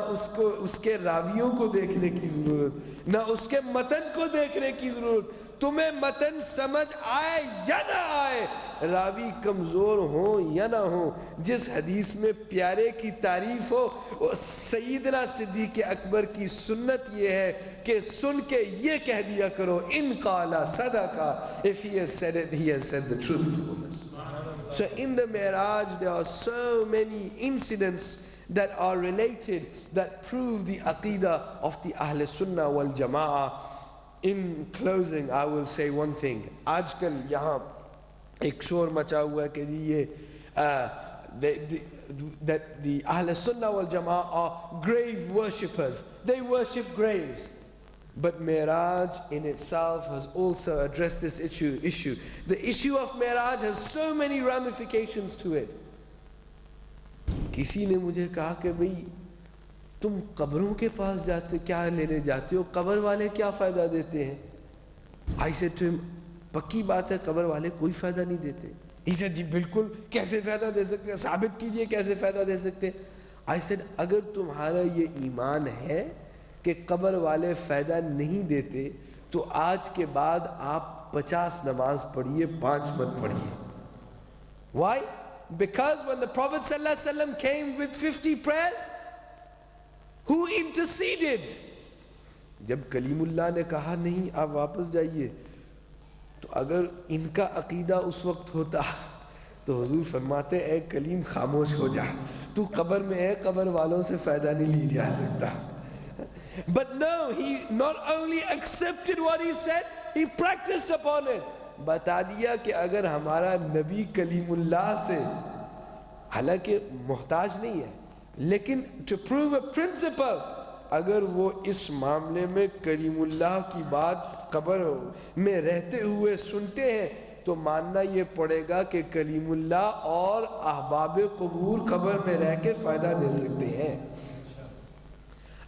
اس کے راویوں کو دیکھنے کی ضرورت, نہ اس کے متن کو دیکھنے کی ضرورت. تمہیں متن سمجھ آئے یا نہ آئے, راوی کمزور ہوں یا نہ ہوں, جس حدیث میں پیارے کی تعریف ہو, سیدنا صدیق اکبر کی سنت یہ ہے کہ سن کے یہ کہہ دیا کرو, ان قالا صدقہ, if he has said it, he has said the truthfulness. So in the Mi'raj there are so many incidents that are related that prove the aqidah of the Ahl Sunnah wal Jama'ah. In closing, I will say one thing. آج کل یہاں ایک شور مچا ہوا ہے کہ یہ that the Ahl Sunnah wal Jama'ah are grave worshippers. They worship graves. But Mi'raj in itself has also addressed this issue. The issue of Mi'raj has so many ramifications to it. کسی نے مجھے کہا کہ بھئی تم قبروں کے پاس جاتے کیا لینے جاتے ہو, قبر والے کیا فائدہ دیتے ہیں؟ I said to him, پکی بات ہے قبر والے کوئی فائدہ نہیں دیتے. He said, جی بالکل, کیسے فائدہ دے سکتے ہیں, ثابت کیجئے کیسے فائدہ دے سکتے ہیں. I said, اگر تمہارا یہ ایمان ہے کہ قبر والے فائدہ نہیں دیتے تو آج کے بعد آپ 50 نماز پڑھیے, 5 مت پڑھیے. Why? Because when the Prophet ﷺ came with 50 prayers, who interceded? جب کلیم اللہ نے کہا نہیں آپ واپس جائیے, تو اگر ان کا عقیدہ اس وقت ہوتا تو حضور فرماتے اے کلیم خاموش ہو جا, تو قبر میں ہے, قبر والوں سے فائدہ نہیں لی جا سکتا. But no, he not only accepted what he said, he practiced upon it. بتا دیا کہ اگر ہمارا نبی کلیم اللہ سے, حالانکہ محتاج نہیں ہے, لیکن to prove a principle, اگر وہ اس معاملے میں کریم اللہ کی بات قبر میں رہتے ہوئے سنتے ہیں تو ماننا یہ پڑے گا کہ کلیم اللہ اور احباب قبور قبر میں رہ کے فائدہ دے سکتے ہیں.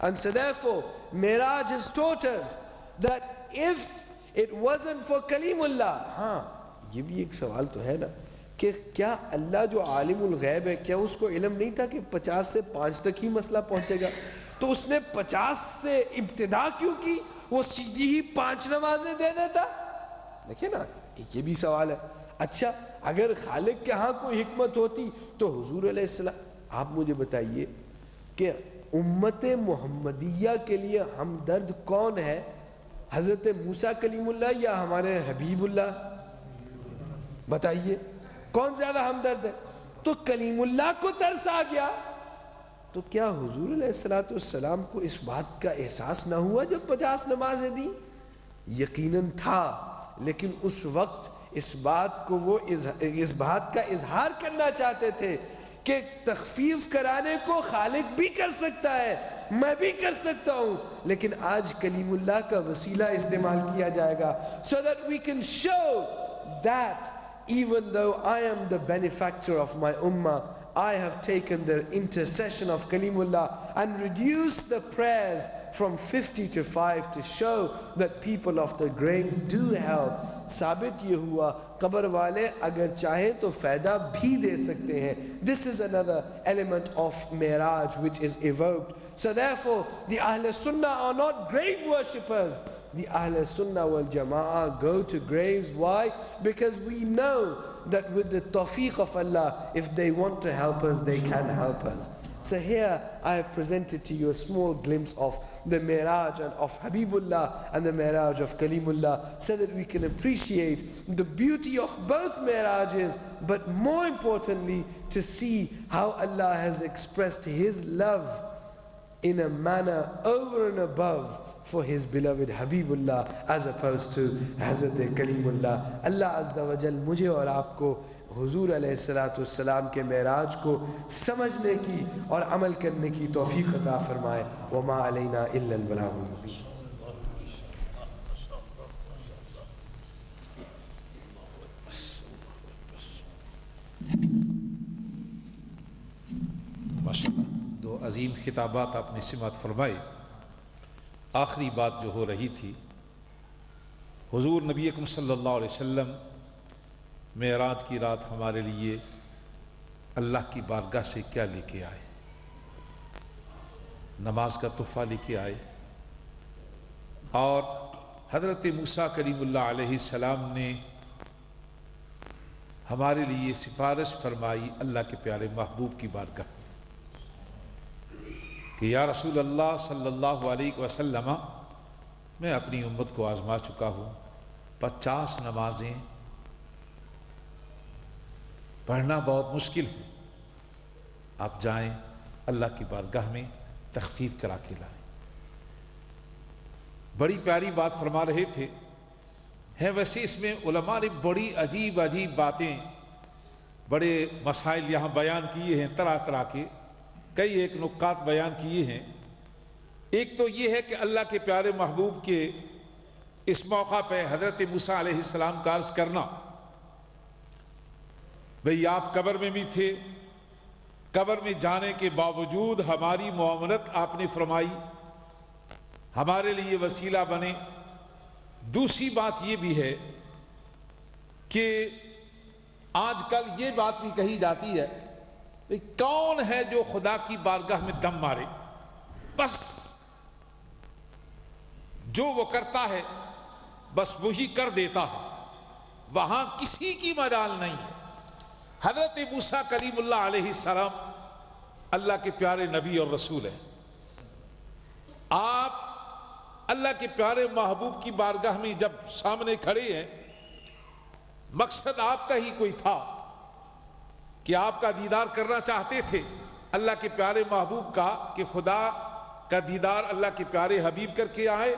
And so therefore Miraj has taught us that if it wasn't for Kalimullah, ہاں یہ بھی ایک سوال تو ہے نا کہ کیا اللہ جو عالم الغیب ہے کیا اس کو علم نہیں تھا کہ 50 سے 5 تک ہی مسئلہ پہنچے گا, تو اس نے 50 سے ابتدا کیوں کی, وہ سیدھی ہی 5 نمازیں دے دیتا. دیکھیں نا یہ بھی سوال ہے. اچھا اگر خالق کے ہاں کوئی حکمت ہوتی تو حضور علیہ السلام, آپ مجھے بتائیے کہ امت محمدیہ کے لیے ہمدرد کون ہے, حضرت موسیٰ کلیم اللہ یا ہمارے حبیب اللہ؟ بتائیے کون زیادہ ہمدرد ہے؟ تو کلیم اللہ کو ترس آ گیا, تو کیا حضور علیہ السلام کو اس بات کا احساس نہ ہوا جب 50 نمازیں دیں؟ یقیناً تھا, لیکن اس وقت اس بات کو وہ اس بات کا اظہار کرنا چاہتے تھے کہ تخفیف کرانے کو خالق بھی کر سکتا ہے, میں بھی کر سکتا ہوں, لیکن آج کلیم اللہ کا وسیلہ استعمال کیا جائے گا so that we can show that even though I am the benefactor of my ummah, I have taken the intercession of Kalimullah and reduced the prayers from 50 to 5 to show that people of the graves do help. ثابت یہ ہوا قبر والے اگر چاہیں تو فائدہ بھی دے سکتے ہیں. This is another element of Mi'raj which is evoked. So therefore the Ahl Sunnah are not grave worshippers. The Ahl Sunnah wal Jama'ah go to graves. Why? Because we know that with the tawfiq of Allah, if they want to help us, they can help us. So here I have presented to you a small glimpse of the Mi'raj and of Habibullah and the Mi'raj of Kalimullah, so that we can appreciate the beauty of both Mi'rajes, but more importantly to see how Allah has expressed His love in a manner over and above for His beloved Habibullah as opposed to Hazrat Kalimullah. Allah Azza wa Jal mujhe aur aapko حضور علیہ السلام کے معراج کو سمجھنے کی اور عمل کرنے کی توفیق عطا فرمائے. وما علینا الا البلاغ المبین. ماشاءاللہ, 2 عظیم خطابات آپ نے سماعت فرمائی. آخری بات جو ہو رہی تھی, حضور نبی اکرم صلی اللہ علیہ وسلم معراج کی رات ہمارے لیے اللہ کی بارگاہ سے کیا لے کے آئے. نماز کا تحفہ لے کے آئے, اور حضرت موسیٰ کلیم اللہ علیہ السلام نے ہمارے لیے سفارش فرمائی اللہ کے پیارے محبوب کی بارگاہ کہ یا رسول اللہ صلی اللہ علیہ وسلم, میں اپنی امت کو آزما چکا ہوں, 50 نمازیں پڑھنا بہت مشکل ہے, آپ جائیں اللہ کی بارگاہ میں تخفیف کرا کے لائیں. بڑی پیاری بات فرما رہے تھے. ہے ویسے اس میں علماء نے بڑی عجیب عجیب باتیں بڑے مسائل یہاں بیان کیے ہیں، طرح طرح کے کئی ایک نکات بیان کیے ہیں۔ ایک تو یہ ہے کہ اللہ کے پیارے محبوب کے اس موقع پہ حضرت موسیٰ علیہ السلام کا عرض کرنا، بھئی آپ قبر میں بھی تھے، قبر میں جانے کے باوجود ہماری معاملت آپ نے فرمائی، ہمارے لیے وسیلہ بنے۔ دوسری بات یہ بھی ہے کہ آج کل یہ بات بھی کہی جاتی ہے کہ کون ہے جو خدا کی بارگاہ میں دم مارے، بس جو وہ کرتا ہے بس وہی کر دیتا ہے، وہاں کسی کی مجال نہیں ہے۔ حضرت موسیٰ کلیم اللہ علیہ السلام اللہ کے پیارے نبی اور رسول ہیں، آپ اللہ کے پیارے محبوب کی بارگاہ میں جب سامنے کھڑے ہیں، مقصد آپ کا ہی کوئی تھا کہ آپ کا دیدار کرنا چاہتے تھے اللہ کے پیارے محبوب کا، کہ خدا کا دیدار اللہ کے پیارے حبیب کر کے آئے،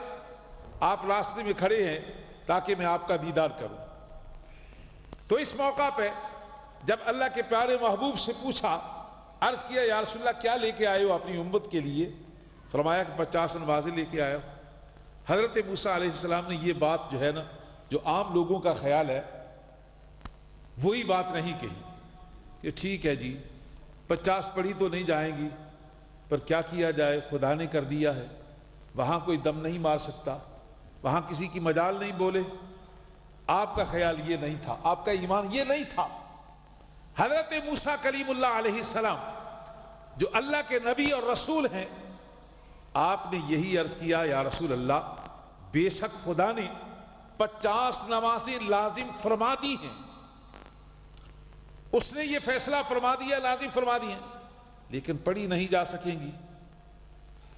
آپ راستے میں کھڑے ہیں تاکہ میں آپ کا دیدار کروں۔ تو اس موقع پہ جب اللہ کے پیارے محبوب سے پوچھا، عرض کیا یا رسول اللہ کیا لے کے آئے ہو اپنی امت کے لیے؟ فرمایا کہ 50 نمازیں لے کے آئے ہو۔ حضرت موسیٰ علیہ السلام نے یہ بات جو ہے نا، جو عام لوگوں کا خیال ہے، وہی بات نہیں کہی کہ ٹھیک ہے جی 50 پڑھی تو نہیں جائیں گی، پر کیا کیا جائے، خدا نے کر دیا ہے، وہاں کوئی دم نہیں مار سکتا، وہاں کسی کی مجال نہیں بولے۔ آپ کا خیال یہ نہیں تھا، آپ کا ایمان یہ نہیں تھا۔ حضرت موسیٰ کلیم اللہ علیہ السلام جو اللہ کے نبی اور رسول ہیں، آپ نے یہی عرض کیا یا رسول اللہ بے شک خدا نے 50 نمازیں لازم فرما دی ہیں، اس نے یہ فیصلہ فرما دیا، لازم فرما دی ہیں، لیکن پڑھی نہیں جا سکیں گی۔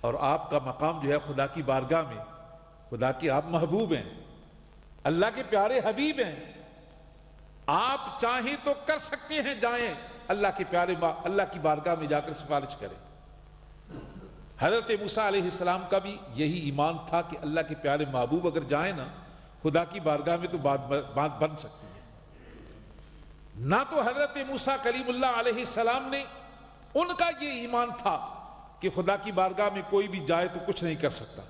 اور آپ کا مقام جو ہے خدا کی بارگاہ میں، خدا کے آپ محبوب ہیں، اللہ کے پیارے حبیب ہیں، آپ چاہیں تو کر سکتے ہیں، جائیں اللہ کے پیارے اللہ کی بارگاہ میں جا کر سفارش کریں۔ حضرت موسیٰ علیہ السلام کا بھی یہی ایمان تھا کہ اللہ کے پیارے محبوب اگر جائیں نا خدا کی بارگاہ میں تو بات بن سکتی ہے۔ نہ تو حضرت موسیٰ کلیم اللہ علیہ السلام نے، ان کا یہ ایمان تھا کہ خدا کی بارگاہ میں کوئی بھی جائے تو کچھ نہیں کر سکتا۔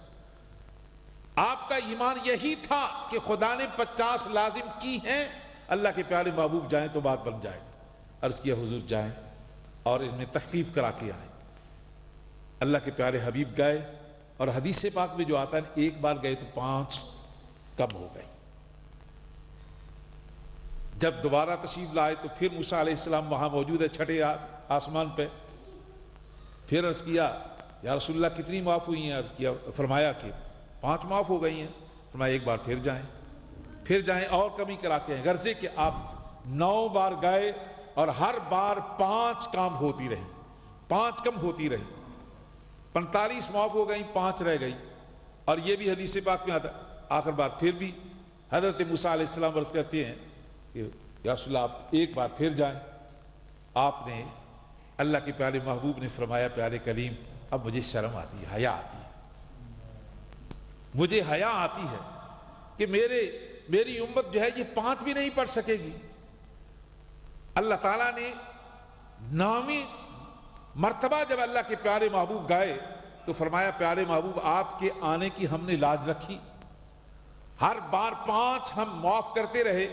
آپ کا ایمان یہی تھا کہ خدا نے 50 لازم کی ہیں، اللہ کے پیارے محبوب جائیں تو بات بن جائے گی۔ عرض کیا حضور جائیں اور اس میں تخفیف کرا کے آئیں۔ اللہ کے پیارے حبیب گئے، اور حدیث پاک میں جو آتا ہے ایک بار گئے تو 5 کم ہو گئی۔ جب دوبارہ تشریف لائے تو پھر موسیٰ علیہ السلام وہاں موجود ہے چھٹے آسمان پہ، پھر عرض کیا یا رسول اللہ کتنی معاف ہوئی ہیں؟ عرض کیا، فرمایا کہ 5 معاف ہو گئی ہیں۔ فرمایا ایک بار پھر جائیں اور کمی کرا کے آئیں، غرضے کہ آپ 9 بار گئے اور ہر بار 5 کام ہوتی رہی، 5 کم ہوتی رہی، 45 معاف ہو گئی، 5 رہ گئی۔ اور یہ بھی حدیث پاک میں آتا ہے آخر بار پھر بھی حضرت موسیٰ علیہ السلام عرض کرتے ہیں کہ یا رسول اللہ آپ ایک بار پھر جائیں۔ آپ نے اللہ کے پیارے محبوب نے فرمایا پیارے کلیم اب مجھے شرم آتی ہے، حیا آتی ہے، مجھے حیا آتی ہے کہ میری امت جو ہے یہ 5 بھی نہیں پڑھ سکے گی۔ اللہ تعالیٰ نے 9ویں مرتبہ جب اللہ کے پیارے محبوب گئے تو فرمایا پیارے محبوب آپ کے آنے کی ہم نے لاج رکھی، ہر بار 5 ہم معاف کرتے رہے،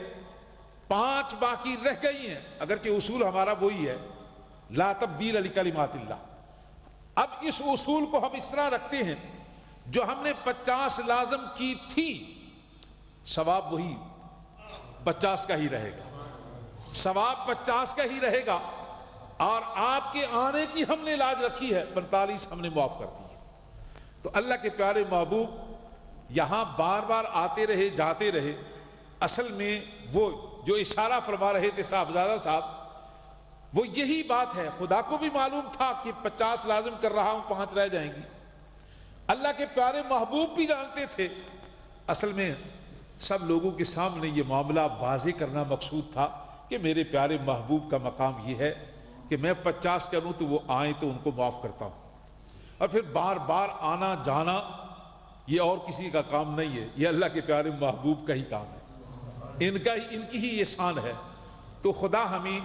5 باقی رہ گئی ہیں، اگرچہ اصول ہمارا وہی ہے لا تبدیل لکلمات اللہ۔ اب اس اصول کو ہم اس طرح رکھتے ہیں جو ہم نے 50 لازم کی تھی، ثواب وہی 50 کا ہی رہے گا، ثواب 50 کا ہی رہے گا، اور آپ کے آنے کی ہم نے لاج رکھی ہے، 45 ہم نے معاف کر دی ہے۔ تو اللہ کے پیارے محبوب یہاں بار بار آتے رہے جاتے رہے۔ اصل میں وہ جو اشارہ فرما رہے تھے صاحبزادہ صاحب، وہ یہی بات ہے، خدا کو بھی معلوم تھا کہ 50 لازم کر رہا ہوں، 5 رہ جائیں گی، اللہ کے پیارے محبوب بھی جانتے تھے۔ اصل میں سب لوگوں کے سامنے یہ معاملہ واضح کرنا مقصود تھا کہ میرے پیارے محبوب کا مقام یہ ہے کہ میں 50 کروں تو وہ آئیں تو ان کو معاف کرتا ہوں، اور پھر بار بار آنا جانا یہ اور کسی کا کام نہیں ہے، یہ اللہ کے پیارے محبوب کا ہی کام ہے، ان کی ہی یہ شان ہے۔ تو خدا ہمیں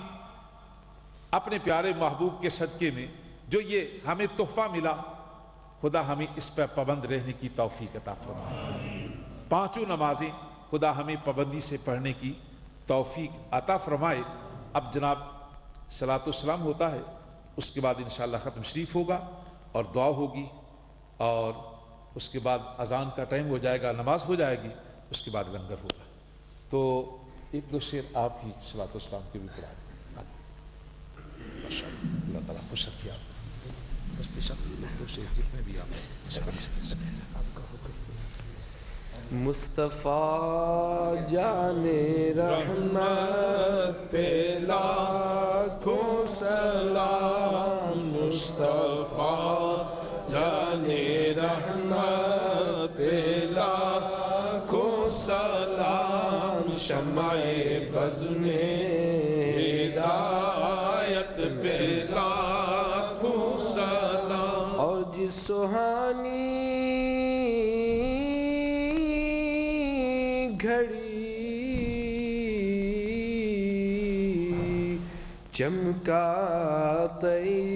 اپنے پیارے محبوب کے صدقے میں جو یہ ہمیں تحفہ ملا، خدا ہمیں اس پہ پابند رہنے کی توفیق عطا فرمائے۔ پانچوں نمازیں خدا ہمیں پابندی سے پڑھنے کی توفیق عطا فرمائے۔ اب جناب صلاۃ والسلام ہوتا ہے، اس کے بعد انشاءاللہ ختم شریف ہوگا اور دعا ہوگی، اور اس کے بعد اذان کا ٹائم ہو جائے گا، نماز ہو جائے گی، اس کے بعد لنگر ہوگا۔ تو ایک دو شعر آپ ہی صلاۃ والسلام کے بھی پڑھا دیں۔ اللہ تعالیٰ خوش رکھیے آپ کو۔ بس بے شک دو شعر جتنے بھی آپ مصطفیٰ جان رحمت پہ لاکھوں سلام، مصطفیٰ جان رحمت پہ لاکھوں سلام، شمع بز میں ہدایت پہ لاکھوں سلام، اور جس سہانی گھڑی چمکا طیبہ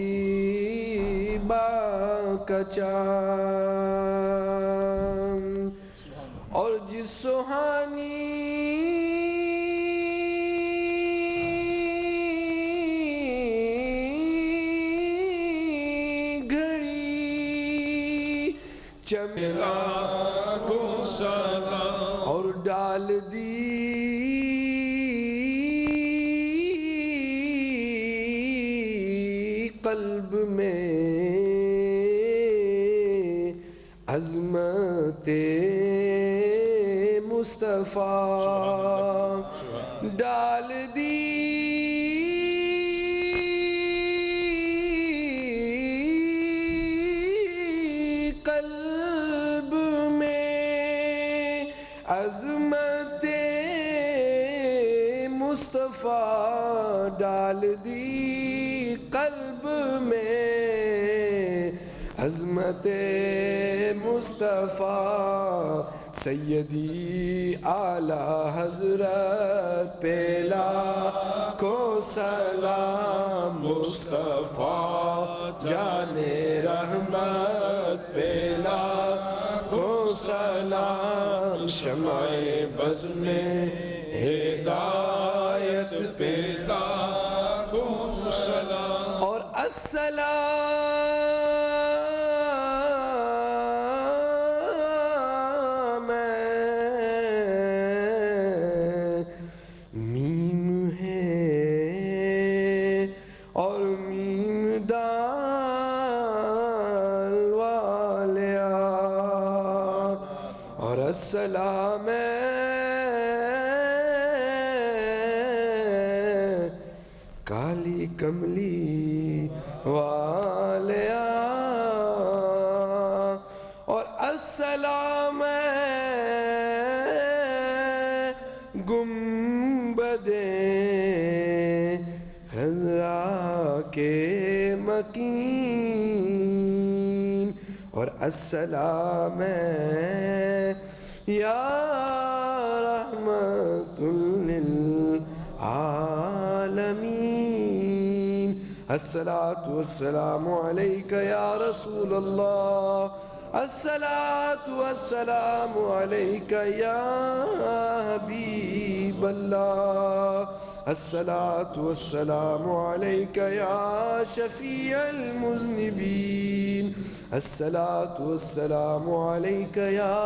کا چاند، اور جس سہانی گھڑی چمکا اور ڈال دی قلب میں عظمت مصطفیٰ، ڈال دی قلب میں عظمت مصطفیٰ، ڈال دی قلب میں عظمت مصطفیٰ، سیدی اعلیٰ حضرت پہ لاکھوں سلام، مصطفیٰ جان رحمت پہ لاکھوں سلام، شمع بز میں ہدایت پہ لاکھوں سلام، اور السلام میم ہے اور میم دال والیا، اور السلام کالی کملی والیا، اور السلام گنبد خضرا کے مکین، اور السلام یا رحمت للعالمین، الصلاة والسلام علیک یا رسول اللہ، الصلاة والسلام علیک یا حبیب اللہ، الصلاة والسلام علیک یا شفیع المذنبین، الصلاة والسلام علیک یا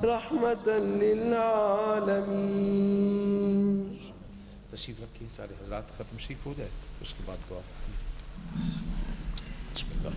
رحمت للعالمین۔ تشریف رکھیے سارے حضرات، ختم شریف ہو جائے اس کے بعد دعا ہوتی ہے۔ بسم اللہ۔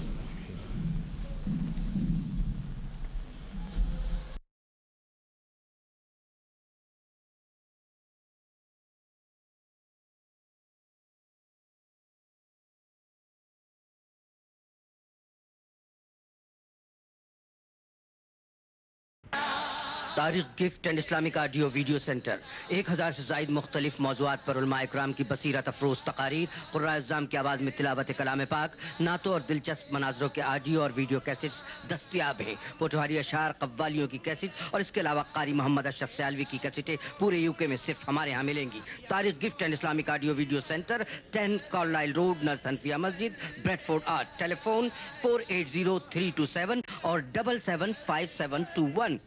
Tariq gift and Islamic audio video centre 1000 سے زائد مختلف موضوعات پر علماء اکرام کی بصیرت افروز تقاریر، قراء اعظام کی آواز میں تلاوت کلام پاک، نعتوں اور دلچسپ مناظروں کے آڈیو اور ویڈیو کیسٹس دستیاب ہیں۔ پوٹوہاری اشعار، قوالیوں کی کیسٹ اور اس کے علاوہ قاری محمد اشرف سیالوی کی کیسٹیں پورے یوکے میں صرف ہمارے ہاں ملیں گی۔ Tariq gift and Islamic audio video centre 10 Carlisle road نزد حنفیہ مسجد، بریڈ فورڈ آرٹ۔ ٹیلی فون 480327 اور 775721۔